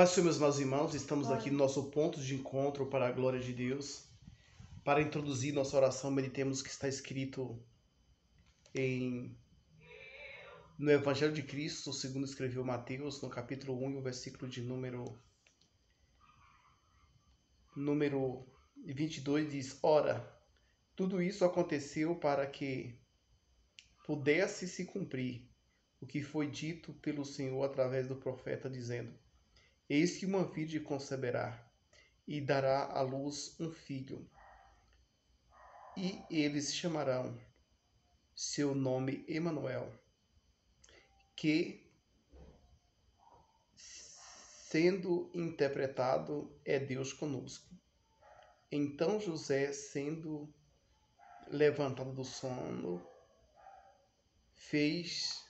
Paz do Senhor, meus irmãos, estamos aqui no nosso ponto de encontro para a glória de Deus. Para introduzir nossa oração, meditemos o que está escrito no Evangelho de Cristo, segundo escreveu Mateus, no capítulo 1, o versículo de número 22, diz: Ora, tudo isso aconteceu para que pudesse se cumprir o que foi dito pelo Senhor através do profeta, dizendo: Eis que uma virgem conceberá e dará à luz um filho, e eles chamarão seu nome Emanuel, que, sendo interpretado, é Deus conosco. Então José, sendo levantado do sono, fez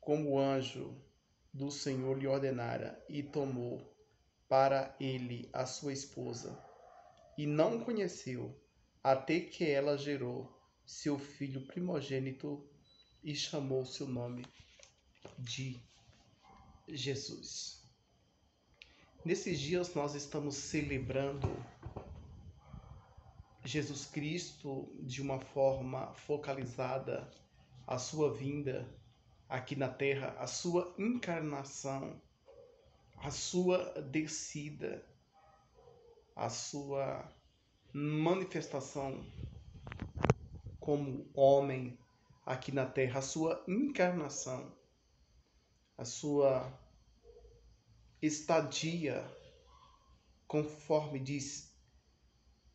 como o anjo do Senhor lhe ordenara, e tomou para ele a sua esposa, e não conheceu, até que ela gerou seu filho primogênito, e chamou seu nome de Jesus. Nesses dias nós estamos celebrando Jesus Cristo de uma forma focalizada, a sua vinda aqui na terra, a sua encarnação, a sua descida, a sua manifestação como homem aqui na terra, a sua encarnação, a sua estadia, conforme diz,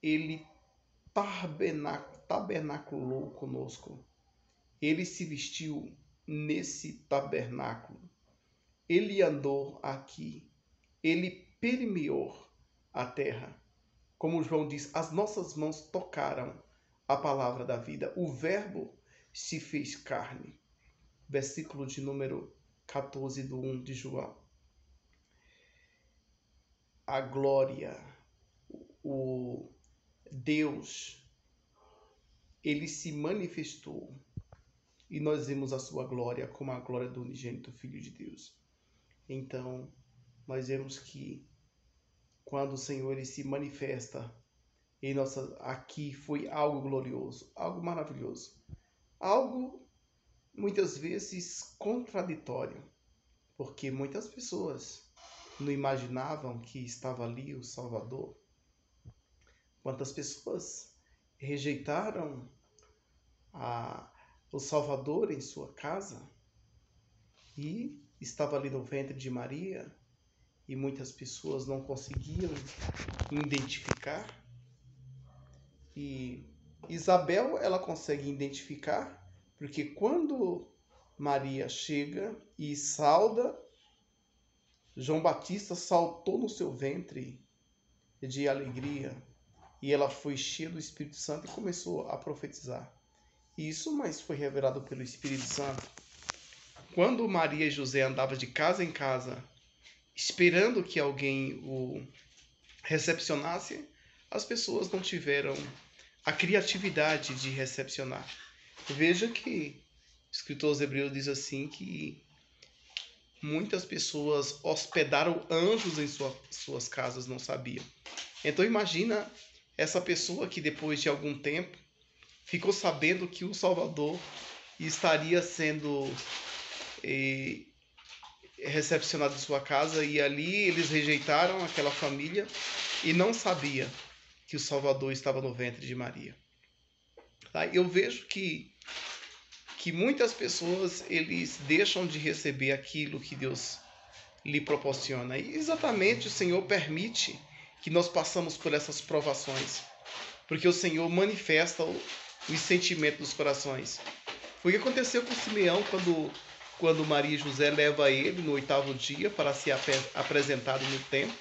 ele tabernaculou conosco. Ele se vestiu nesse tabernáculo. Ele andou aqui. Ele permeou a terra. Como João diz, as nossas mãos tocaram a palavra da vida. O verbo se fez carne. Versículo de número 14 do 1 de João. A glória, o Deus, ele se manifestou e nós vemos a sua glória como a glória do unigênito Filho de Deus. Então, nós vemos que quando o Senhor ele se manifesta em nossa, aqui foi algo glorioso, algo maravilhoso, algo muitas vezes contraditório, porque muitas pessoas não imaginavam que estava ali o Salvador. Quantas pessoas rejeitaram o Salvador em sua casa e estava ali no ventre de Maria, e muitas pessoas não conseguiam identificar. E Isabel, ela consegue identificar, porque quando Maria chega e sauda, João Batista saltou no seu ventre de alegria, e ela foi cheia do Espírito Santo e começou a profetizar. Isso, mas foi revelado pelo Espírito Santo. Quando Maria e José andavam de casa em casa, esperando que alguém o recepcionasse, as pessoas não tiveram a criatividade de recepcionar. Veja que o escritor aos Hebreus diz assim que muitas pessoas hospedaram anjos em suas casas, não sabiam. Então imagina essa pessoa que depois de algum tempo ficou sabendo que o Salvador estaria sendo recepcionado em sua casa, e ali eles rejeitaram aquela família e não sabia que o Salvador estava no ventre de Maria. Tá? Eu vejo que muitas pessoas eles deixam de receber aquilo que Deus lhe proporciona. E exatamente o Senhor permite que nós passamos por essas provações, porque o Senhor manifesta os sentimentos dos corações. Foi o que aconteceu com Simeão quando Maria e José levam ele no 8º dia para ser apresentado no templo.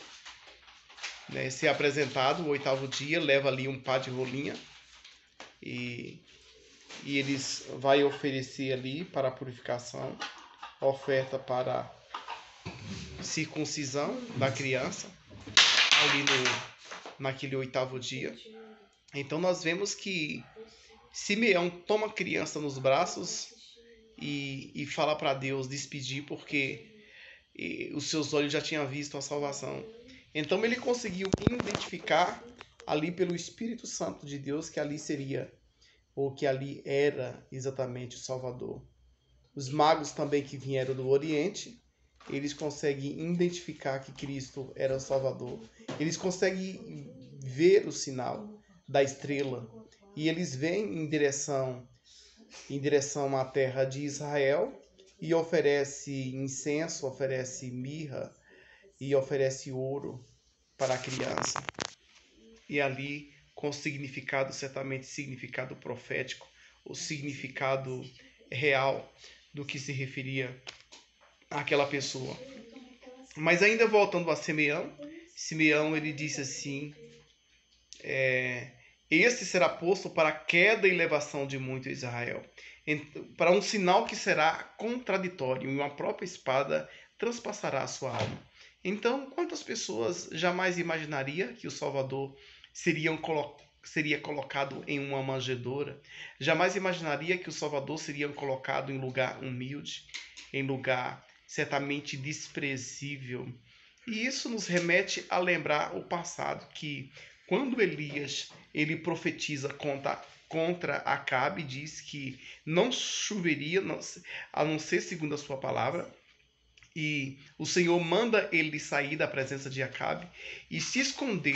Né? Ser apresentado no 8º dia, leva ali um par de rolinha e eles vão oferecer ali para a purificação, oferta para circuncisão da criança, ali naquele 8º dia. Então nós vemos que Simeão toma a criança nos braços e fala para Deus despedir, porque e os seus olhos já tinham visto a salvação. Então ele conseguiu identificar ali pelo Espírito Santo de Deus que ali seria, ou que ali era exatamente o Salvador. Os magos também que vieram do Oriente, eles conseguem identificar que Cristo era o Salvador. Eles conseguem ver o sinal da estrela e eles vêm em direção à terra de Israel e oferece incenso, oferece mirra e oferece ouro para a criança. E ali, com significado, certamente significado profético, o significado real do que se referia àquela pessoa. Mas ainda voltando a Simeão, ele disse assim, este será posto para a queda e elevação de muito Israel, para um sinal que será contraditório, e uma própria espada transpassará a sua alma. Então, quantas pessoas jamais imaginaria que o Salvador seria colocado em uma manjedoura? Jamais imaginaria que o Salvador seria colocado em lugar humilde, em lugar certamente desprezível. E isso nos remete a lembrar o passado, que quando Elias ele profetiza contra Acabe, diz que não choveria, a não ser segundo a sua palavra, e o Senhor manda ele sair da presença de Acabe e se esconder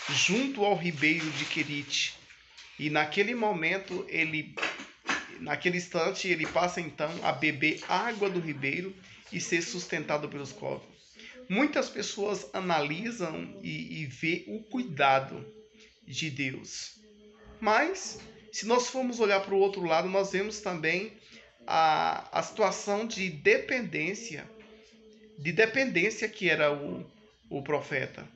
junto ao ribeiro de Querite. E naquele momento, naquele instante, ele passa então a beber água do ribeiro e ser sustentado pelos corvos. Muitas pessoas analisam e vê o cuidado de Deus. Mas, se nós formos olhar para o outro lado, nós vemos também a situação de dependência que era o profeta.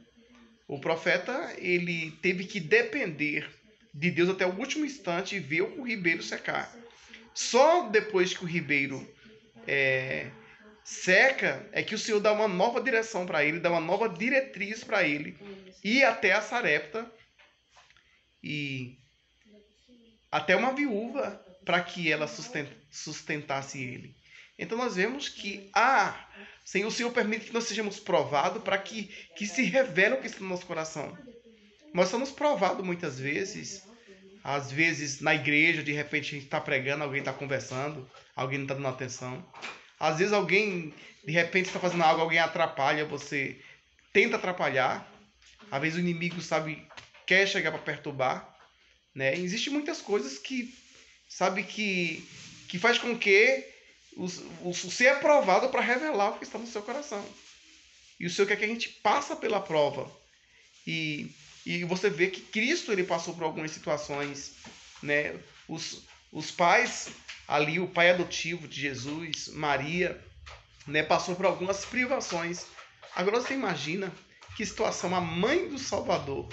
O profeta, ele teve que depender de Deus até o último instante e ver o ribeiro secar. Só depois que o ribeiro seca é que o Senhor dá uma nova direção para ele, dá uma nova diretriz para ele ir até a Sarepta e até uma viúva para que ela sustentasse ele. Então nós vemos que o Senhor permite que nós sejamos provados para que se revele o que está no nosso coração. Nós somos provados muitas vezes, às vezes na igreja, de repente a gente está pregando, alguém está conversando, alguém não está dando atenção. Às vezes alguém, de repente, está fazendo algo, alguém atrapalha, você tenta atrapalhar. Às vezes o inimigo, quer chegar para perturbar. Né? Existem muitas coisas que faz com que você é provado para revelar o que está no seu coração. E o Senhor quer que a gente passe pela prova. E você vê que Cristo ele passou por algumas situações. Né? Os pais, ali o pai adotivo de Jesus, Maria, né, passou por algumas privações. Agora você imagina que situação a mãe do Salvador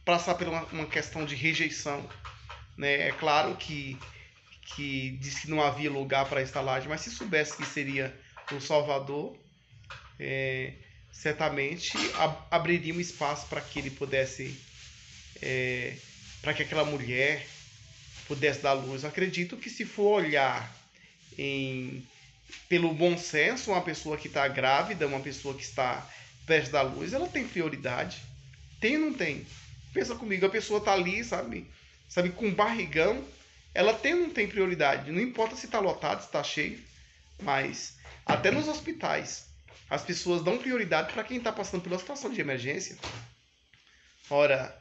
passar por uma questão de rejeição. Né? É claro que diz que não havia lugar para estalagem, mas se soubesse que seria o Salvador, certamente abriria um espaço para que ele pudesse, para que aquela mulher pudesse dar luz. Eu acredito que se for olhar pelo bom senso, uma pessoa que está grávida, uma pessoa que está prestes a dar luz, ela tem prioridade. Tem ou não tem? Pensa comigo, a pessoa está ali, sabe, com barrigão, ela tem ou não tem prioridade? Não importa se está lotado, se está cheio, mas até nos hospitais, as pessoas dão prioridade para quem está passando por uma situação de emergência. Ora,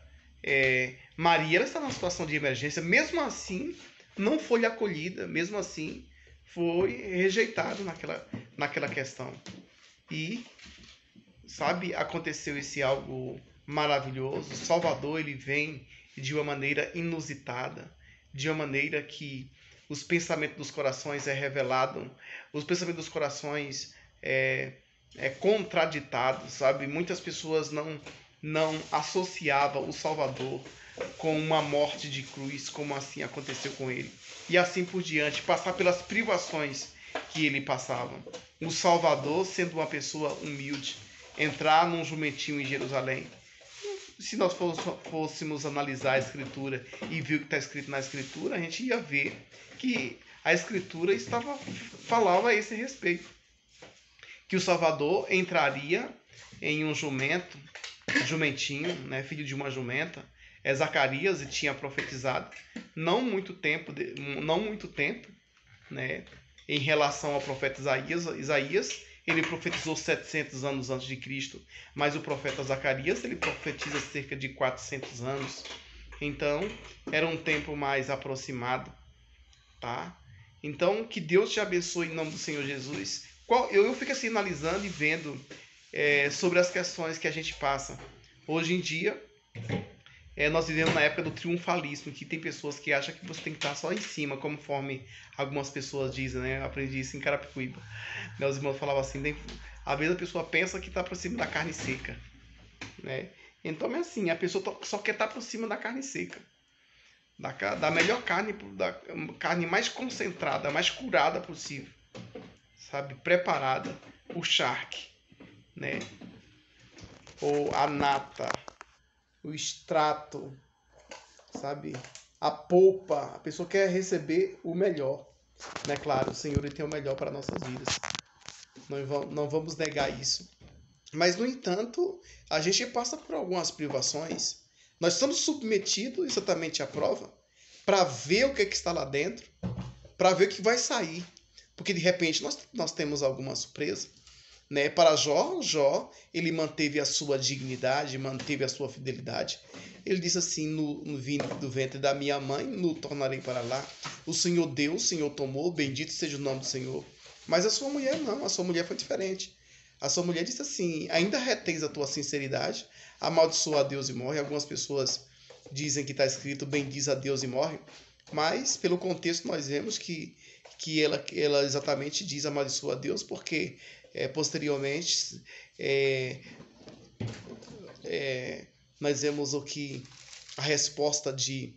Maria ela está numa situação de emergência, mesmo assim não foi acolhida, mesmo assim foi rejeitada naquela questão. E, aconteceu esse algo maravilhoso. O Salvador ele vem de uma maneira inusitada, de uma maneira que os pensamentos dos corações é revelado, os pensamentos dos corações é contraditado, Muitas pessoas não associavam o Salvador com uma morte de cruz, como assim aconteceu com ele. E assim por diante, passar pelas privações que ele passava. O Salvador, sendo uma pessoa humilde, entrar num jumentinho em Jerusalém. Se nós fôssemos analisar a Escritura e ver o que está escrito na Escritura, a gente ia ver que a Escritura falava a esse respeito. que o Salvador entraria em um jumentinho, né, filho de uma jumenta. Zacarias tinha profetizado não muito tempo, né, em relação ao profeta Isaías. Ele profetizou 700 anos antes de Cristo, mas o profeta Zacarias ele profetiza cerca de 400 anos. Então, era um tempo mais aproximado, tá? Então, que Deus te abençoe em nome do Senhor Jesus. Eu fico assim analisando e vendo sobre as questões que a gente passa. Hoje em dia, nós vivemos na época do triunfalismo, que tem pessoas que acham que você tem que estar só em cima, conforme algumas pessoas dizem, né? Eu aprendi isso em Carapicuíba. Meus irmãos falavam assim, às vezes a pessoa pensa que está por cima da carne seca, né? Então é assim, a pessoa só quer estar por cima da carne seca. Da melhor carne, da carne mais concentrada, mais curada possível, sabe? Preparada, o charque, né? Ou a nata, o extrato, sabe? A polpa, a pessoa quer receber o melhor, né? Claro, o Senhor ele tem o melhor para nossas vidas. Não vamos negar isso. Mas, no entanto, a gente passa por algumas privações. Nós estamos submetidos exatamente à prova para ver o que está lá dentro, para ver o que vai sair. Porque, de repente, nós temos alguma surpresa. Né? Para Jó, ele manteve a sua dignidade, manteve a sua fidelidade. Ele disse assim, no vindo do ventre da minha mãe, no tornarei para lá. O Senhor deu, o Senhor tomou, bendito seja o nome do Senhor. Mas a sua mulher não, a sua mulher foi diferente. A sua mulher disse assim, ainda retens a tua sinceridade, amaldiçoa a Deus e morre. Algumas pessoas dizem que está escrito, bendiz a Deus e morre. Mas, pelo contexto, nós vemos que ela exatamente diz amaldiçoa a Deus, porque posteriormente nós vemos a resposta de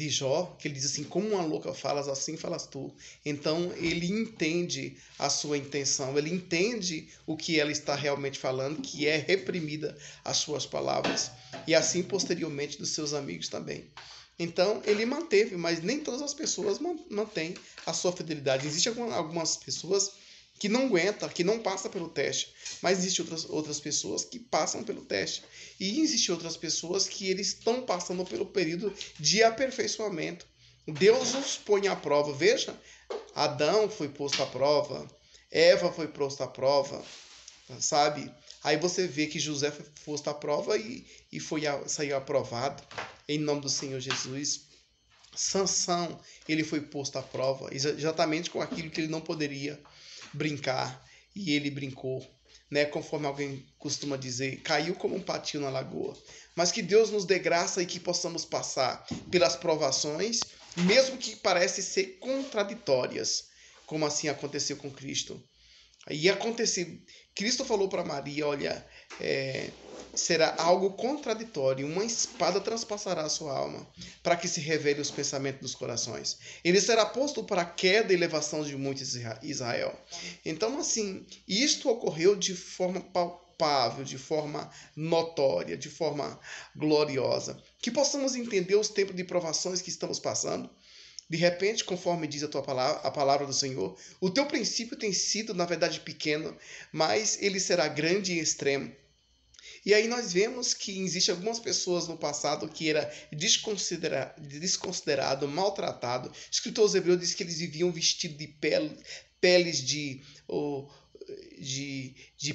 Jó, que ele diz assim, como uma louca falas, assim falas tu. Então ele entende a sua intenção, ele entende o que ela está realmente falando, que é reprimida as suas palavras, e assim posteriormente dos seus amigos também. Então ele manteve, mas nem todas as pessoas mantêm a sua fidelidade. Existem algumas pessoas que não aguenta, que não passa pelo teste. Mas existem outras pessoas que passam pelo teste. E existem outras pessoas que eles estão passando pelo período de aperfeiçoamento. Deus os põe à prova. Veja, Adão foi posto à prova, Eva foi posta à prova, sabe? Aí você vê que José foi posto à prova e saiu aprovado, em nome do Senhor Jesus. Sansão, ele foi posto à prova, exatamente com aquilo que ele não poderia brincar, e ele brincou, né? Conforme alguém costuma dizer, caiu como um patinho na lagoa. Mas que Deus nos dê graça e que possamos passar pelas provações, mesmo que parecem ser contraditórias, como assim aconteceu com Cristo. E aconteceu, Cristo falou para Maria, olha, será algo contraditório, uma espada transpassará a sua alma, para que se revele os pensamentos dos corações. Ele será posto para a queda e elevação de muitos Israel. Então, assim, isto ocorreu de forma palpável, de forma notória, de forma gloriosa. Que possamos entender os tempos de provações que estamos passando. De repente, conforme diz a palavra do Senhor, o teu princípio tem sido, na verdade, pequeno, mas ele será grande e extremo. E aí nós vemos que existem algumas pessoas no passado que era desconsiderado, maltratado. O escritor aos Hebreus diz que eles viviam vestidos de peles de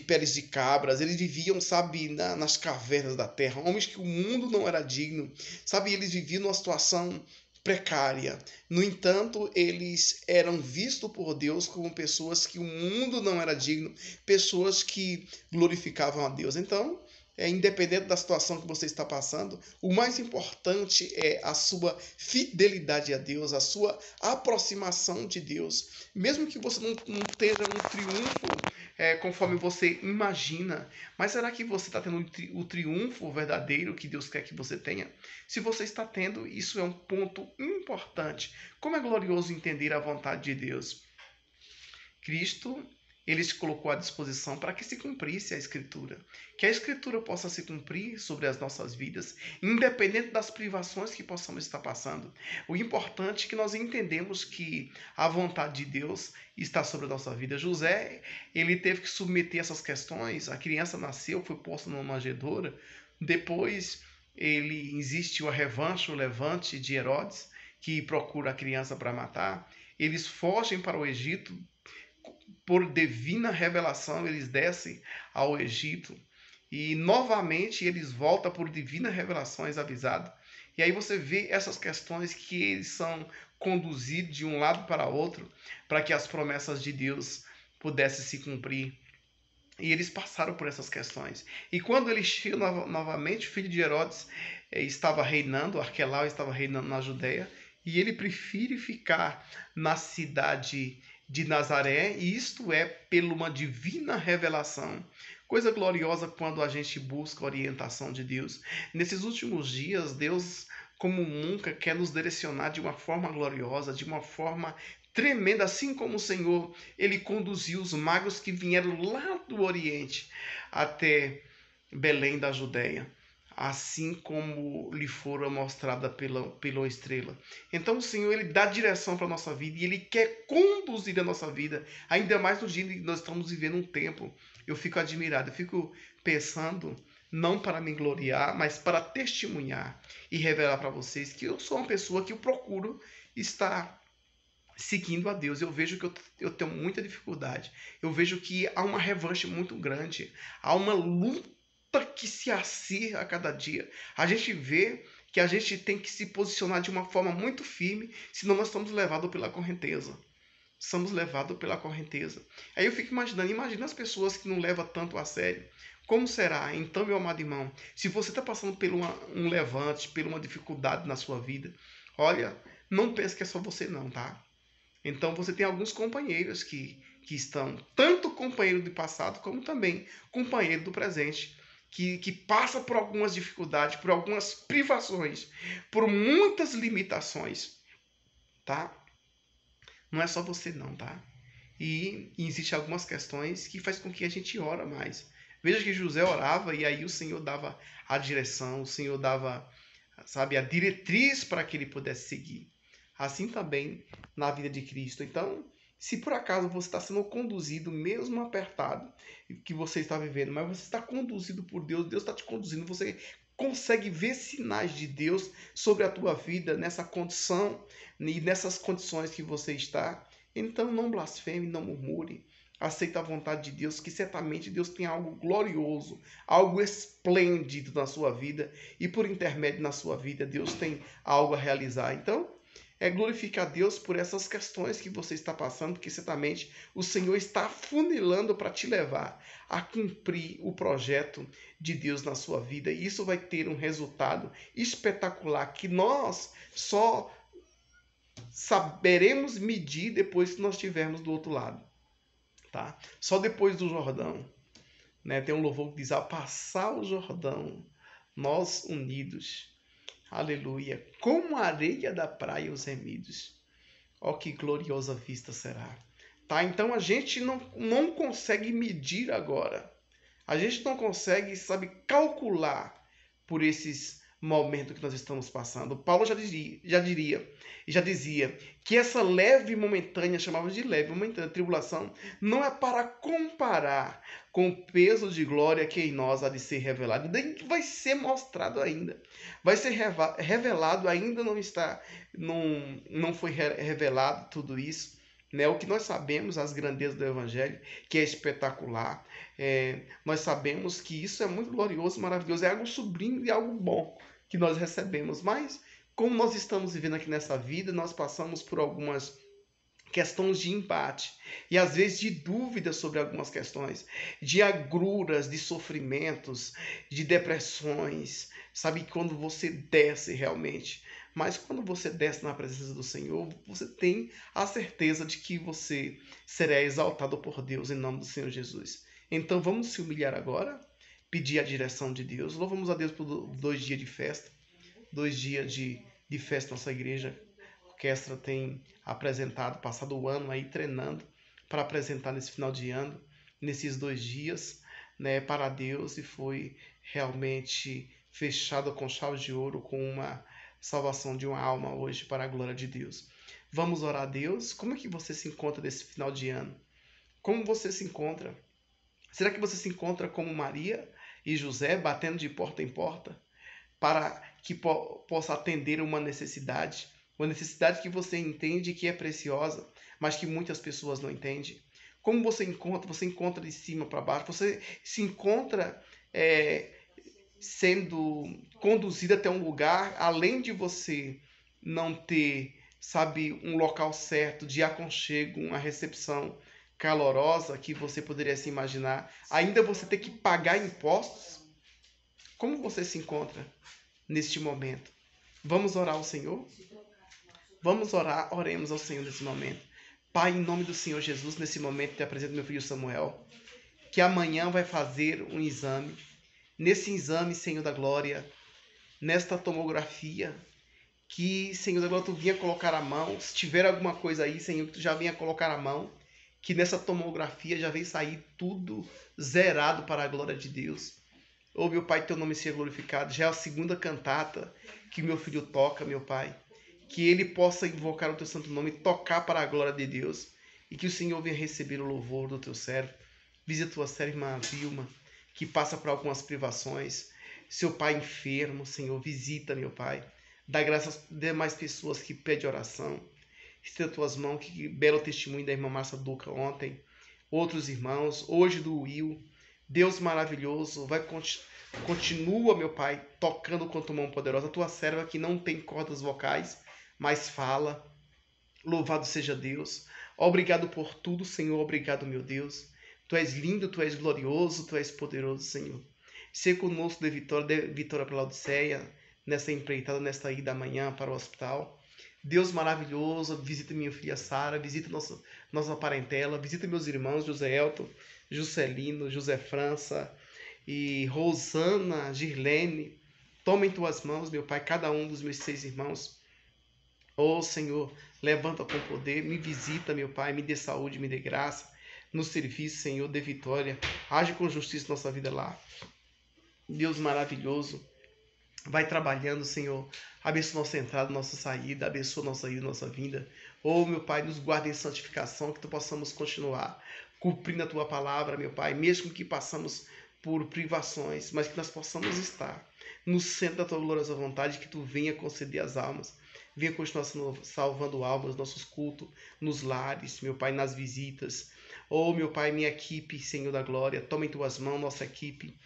peles de cabras. Eles viviam, sabe, nas cavernas da terra. Homens que o mundo não era digno. Sabe, eles viviam numa situação precária. No entanto, eles eram vistos por Deus como pessoas que o mundo não era digno, pessoas que glorificavam a Deus. Então, independente da situação que você está passando, o mais importante é a sua fidelidade a Deus, a sua aproximação de Deus. Mesmo que você não tenha um triunfo conforme você imagina, mas será que você está tendo o triunfo verdadeiro que Deus quer que você tenha? Se você está tendo, isso é um ponto importante. Como é glorioso entender a vontade de Deus. Cristo, ele se colocou à disposição para que se cumprisse a Escritura. Que a Escritura possa se cumprir sobre as nossas vidas, independente das privações que possamos estar passando. O importante é que nós entendemos que a vontade de Deus está sobre a nossa vida. José, ele teve que submeter essas questões. A criança nasceu, foi posta numa manjedoura. Depois, existe a revanche, o levante de Herodes, que procura a criança para matar. Eles fogem para o Egito. Por divina revelação, eles descem ao Egito. E novamente eles voltam por divina revelação avisados. E aí você vê essas questões que eles são conduzidos de um lado para outro para que as promessas de Deus pudessem se cumprir. E eles passaram por essas questões. E quando ele chega novamente, o filho de Herodes estava reinando, Arquelau estava reinando na Judéia, e ele prefere ficar na cidade de Nazaré, e isto é pela uma divina revelação. Coisa gloriosa quando a gente busca a orientação de Deus. Nesses últimos dias, Deus, como nunca, quer nos direcionar de uma forma gloriosa, de uma forma tremenda, assim como o Senhor, ele conduziu os magos que vieram lá do Oriente até Belém da Judéia, assim como lhe fora mostrada pela estrela. Então o Senhor, ele dá direção para a nossa vida e ele quer conduzir a nossa vida, ainda mais no dia em que nós estamos vivendo um tempo. Eu fico admirado, eu fico pensando, não para me gloriar, mas para testemunhar e revelar para vocês que eu sou uma pessoa que eu procuro estar seguindo a Deus. Eu vejo que eu tenho muita dificuldade. Eu vejo que há uma revanche muito grande. Há uma luta que se acirra a cada dia. A gente vê que a gente tem que se posicionar de uma forma muito firme, senão nós estamos levados pela correnteza. Somos levados pela correnteza. Aí eu fico imaginando, imagina as pessoas que não levam tanto a sério. Como será? Então, meu amado irmão, se você está passando por um levante, por uma dificuldade na sua vida, olha, não pense que é só você não, tá? Então você tem alguns companheiros que estão, tanto companheiro do passado, como também companheiro do presente, que passa por algumas dificuldades, por algumas privações, por muitas limitações, tá? Não é só você não, tá? E existem algumas questões que faz com que a gente ora mais. Veja que José orava e aí o Senhor dava a direção, o Senhor dava, sabe, a diretriz para que ele pudesse seguir. Assim também na vida de Cristo. Então, se por acaso você está sendo conduzido, mesmo apertado, que você está vivendo, mas você está conduzido por Deus, Deus está te conduzindo, você consegue ver sinais de Deus sobre a tua vida nessa condição e nessas condições que você está, então não blasfeme, não murmure. Aceita a vontade de Deus, que certamente Deus tem algo glorioso, algo esplêndido na sua vida, e por intermédio na sua vida, Deus tem algo a realizar. Então, glorificar a Deus por essas questões que você está passando, porque certamente o Senhor está afunilando para te levar a cumprir o projeto de Deus na sua vida. E isso vai ter um resultado espetacular que nós só saberemos medir depois que nós estivermos do outro lado, tá? Só depois do Jordão, né? Tem um louvor que diz: ao passar o Jordão, nós unidos, aleluia, como a areia da praia os remidos. Ó, que gloriosa vista será. Tá? Então a gente não consegue medir agora. A gente não consegue, sabe, calcular por esses momentos que nós estamos passando. Paulo já dizia que essa leve e momentânea, chamava de leve e momentânea tribulação, não é para comparar com o peso de glória que em nós há de ser revelado. Daí vai ser mostrado ainda. Vai ser revelado, ainda não está, não foi revelado tudo isso. Né? O que nós sabemos, as grandezas do Evangelho, que é espetacular, nós sabemos que isso é muito glorioso, maravilhoso, é algo sublime e algo bom que nós recebemos. Mas, como nós estamos vivendo aqui nessa vida, nós passamos por algumas questões de embate e às vezes de dúvidas sobre algumas questões, de agruras, de sofrimentos, de depressões, sabe, quando você desce realmente. Mas quando você desce na presença do Senhor, você tem a certeza de que você será exaltado por Deus em nome do Senhor Jesus. Então vamos se humilhar agora, pedir a direção de Deus. Louvamos a Deus por 2 dias de festa, 2 dias de festa na nossa igreja. A orquestra tem apresentado, passado o ano aí treinando para apresentar nesse final de ano, nesses 2 dias, né, para Deus, e foi realmente fechado com chave de ouro, com uma salvação de uma alma hoje para a glória de Deus. Vamos orar a Deus. Como é que você se encontra nesse final de ano? Como você se encontra? Será que você se encontra como Maria e José, batendo de porta em porta, para que possa atender uma necessidade que você entende que é preciosa, mas que muitas pessoas não entendem? Como você encontra? Você encontra de cima para baixo? Você se encontra sendo conduzido até um lugar, além de você não ter, sabe, um local certo de aconchego, uma recepção calorosa que você poderia se imaginar, ainda você ter que pagar impostos? Como você se encontra neste momento? Vamos orar ao Senhor? Vamos orar, oremos ao Senhor nesse momento. Pai, em nome do Senhor Jesus, nesse momento te apresento meu filho Samuel, que amanhã vai fazer um exame. Nesse exame, Senhor da glória, nesta tomografia, que, Senhor da glória, tu vinha colocar a mão. Se tiver alguma coisa aí, Senhor, que tu já vinha colocar a mão, que nessa tomografia já vem sair tudo zerado para a glória de Deus. Oh, meu Pai, teu nome seja glorificado. Já é a segunda cantata que meu filho toca, meu Pai. Que ele possa invocar o teu santo nome, tocar para a glória de Deus. E que o Senhor venha receber o louvor do teu servo. Visita a tua serva, irmã Vilma, que passa por algumas privações. Seu pai enfermo, Senhor, visita, meu Pai. Dá graças às demais pessoas que pedem oração. Estenda tuas mãos, que belo testemunho da irmã Márcia Duca ontem. Outros irmãos, hoje do Will. Deus maravilhoso, continua, meu Pai, tocando com tua mão poderosa. A tua serva que não tem cordas vocais, mas fala. Louvado seja Deus. Obrigado por tudo, Senhor. Obrigado, meu Deus. Tu és lindo, tu és glorioso, tu és poderoso, Senhor. Ser conosco de Vitória pela Odisseia, nessa empreitada, nesta ida amanhã para o hospital. Deus maravilhoso, visita minha filha Sara, visita nossa parentela, visita meus irmãos José Elton, Juscelino, José França e Rosana, Girlene. Toma em tuas mãos, meu Pai, cada um dos meus 6 irmãos. Oh, Senhor, levanta com poder, me visita, meu Pai, me dê saúde, me dê graça no serviço, Senhor, dê vitória. Age com justiça na nossa vida lá. Deus maravilhoso, vai trabalhando, Senhor. Abençoa nossa entrada, nossa saída, abençoa nossa ida, nossa vinda. Oh, meu Pai, nos guarda em santificação, que tu possamos continuar cumprindo a tua palavra, meu Pai, mesmo que passamos por privações, mas que nós possamos estar no centro da tua gloriosa vontade, que tu venha conceder as almas. Venha continuar salvando almas, nossos cultos, nos lares, meu Pai, nas visitas. Oh, meu Pai, minha equipe, Senhor da glória, toma em tuas mãos nossa equipe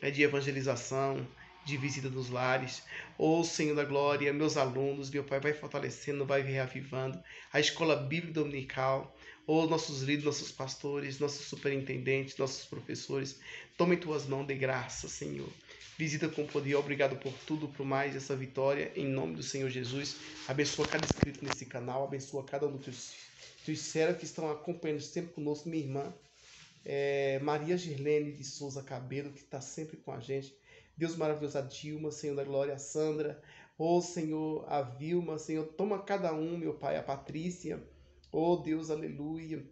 de evangelização, de visita nos lares. Oh, Senhor da glória, meus alunos, meu Pai, vai fortalecendo, vai reavivando. A escola bíblica dominical, oh, nossos líderes, nossos pastores, nossos superintendentes, nossos professores, toma em tuas mãos de graça, Senhor. Visita com poder, obrigado por tudo, por mais essa vitória, em nome do Senhor Jesus. Abençoa cada inscrito nesse canal, abençoa cada um dos teus servos que estão acompanhando sempre conosco, minha irmã Maria Girlene de Souza Cabelo, que está sempre com a gente. Deus maravilhoso, a Dilma, Senhor da glória, a Sandra, oh Senhor, a Vilma, Senhor, toma cada um, meu Pai, a Patrícia, oh Deus, aleluia,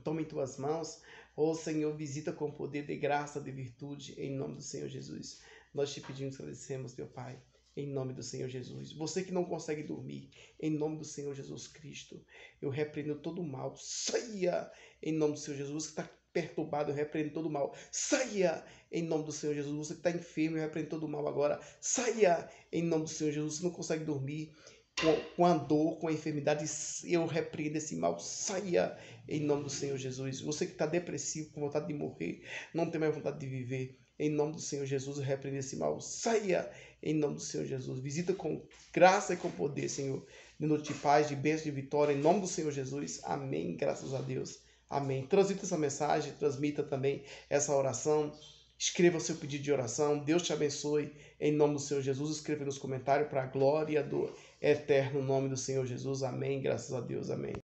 toma em tuas mãos, oh Senhor, visita com poder de graça, de virtude, em nome do Senhor Jesus. Nós te pedimos, agradecemos, meu Pai, em nome do Senhor Jesus. Você que não consegue dormir, em nome do Senhor Jesus Cristo, eu repreendo todo o mal, saia, em nome do Senhor Jesus, que está perturbado, eu repreendo todo o mal, saia, em nome do Senhor Jesus. Você que está enfermo, eu repreendo todo o mal agora, saia, em nome do Senhor Jesus. Você não consegue dormir, com a dor, com a enfermidade, eu repreendo esse mal, saia em nome do Senhor Jesus. Você que está depressivo, com vontade de morrer, não tem mais vontade de viver, em nome do Senhor Jesus, eu repreendo esse mal, saia em nome do Senhor Jesus. Visita com graça e com poder, Senhor, de noite de paz, de bênção, de vitória, em nome do Senhor Jesus, amém, graças a Deus, amém. Transmita essa mensagem, transmita também essa oração. Escreva o seu pedido de oração. Deus te abençoe. Em nome do Senhor Jesus, escreva nos comentários para a glória do eterno nome do Senhor Jesus. Amém. Graças a Deus. Amém.